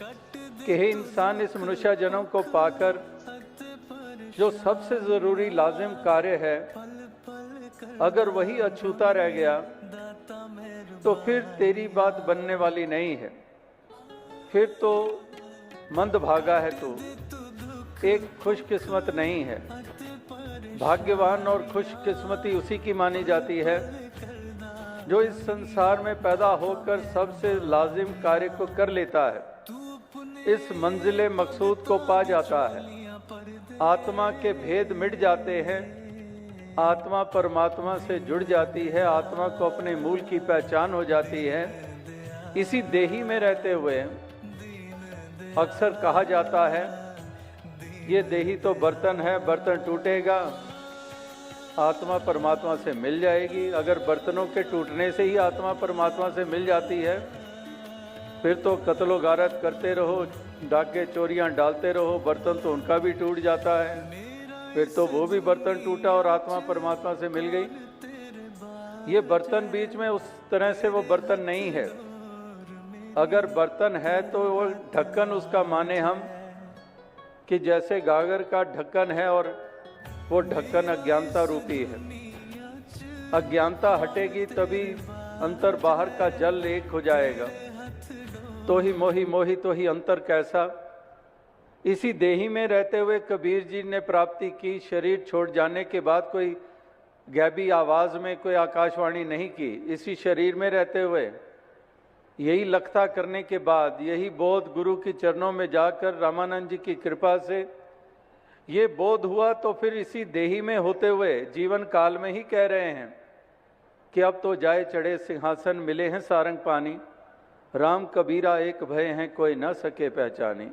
कि हे इंसान, इस मनुष्य जन्म को पाकर जो सबसे ज़रूरी लाजिम कार्य है, अगर वही अछूता रह गया तो फिर तेरी बात बनने वाली नहीं है। फिर तो मंदभागा है तू, एक खुशकिस्मत नहीं है। भाग्यवान और खुशकिस्मती उसी की मानी जाती है जो इस संसार में पैदा होकर सबसे लाजिम कार्य को कर लेता है, इस मंजिले मकसूद को पा जाता है। आत्मा के भेद मिट जाते हैं, आत्मा परमात्मा से जुड़ जाती है, आत्मा को अपने मूल की पहचान हो जाती है। इसी देही में रहते हुए अक्सर कहा जाता है ये देही तो बर्तन है, बर्तन टूटेगा, आत्मा परमात्मा से मिल जाएगी। अगर बर्तनों के टूटने से ही आत्मा परमात्मा से मिल जाती है, फिर तो कत्लो गारत करते रहो, डाके चोरियां डालते रहो, बर्तन तो उनका भी टूट जाता है। फिर तो वो भी बर्तन टूटा और आत्मा परमात्मा से मिल गई। ये बर्तन बीच में उस तरह से वो बर्तन नहीं है। अगर बर्तन है तो वो ढक्कन उसका माने हम कि जैसे गागर का ढक्कन है और वो ढक्कन अज्ञानता रूपी है। अज्ञानता हटेगी तभी अंतर बाहर का जल एक हो जाएगा। तो ही मोही मोही तो ही अंतर कैसा। इसी देही में रहते हुए कबीर जी ने प्राप्ति की। शरीर छोड़ जाने के बाद कोई गैबी आवाज में कोई आकाशवाणी नहीं की। इसी शरीर में रहते हुए यही लखता करने के बाद, यही बोध गुरु के चरणों में जाकर रामानंद जी की कृपा से ये बोध हुआ, तो फिर इसी देही में होते हुए जीवन काल में ही कह रहे हैं कि अब तो जाए चढ़े सिंहासन, मिले हैं सारंग पानी, राम कबीरा एक भय हैं कोई न सके पहचानी।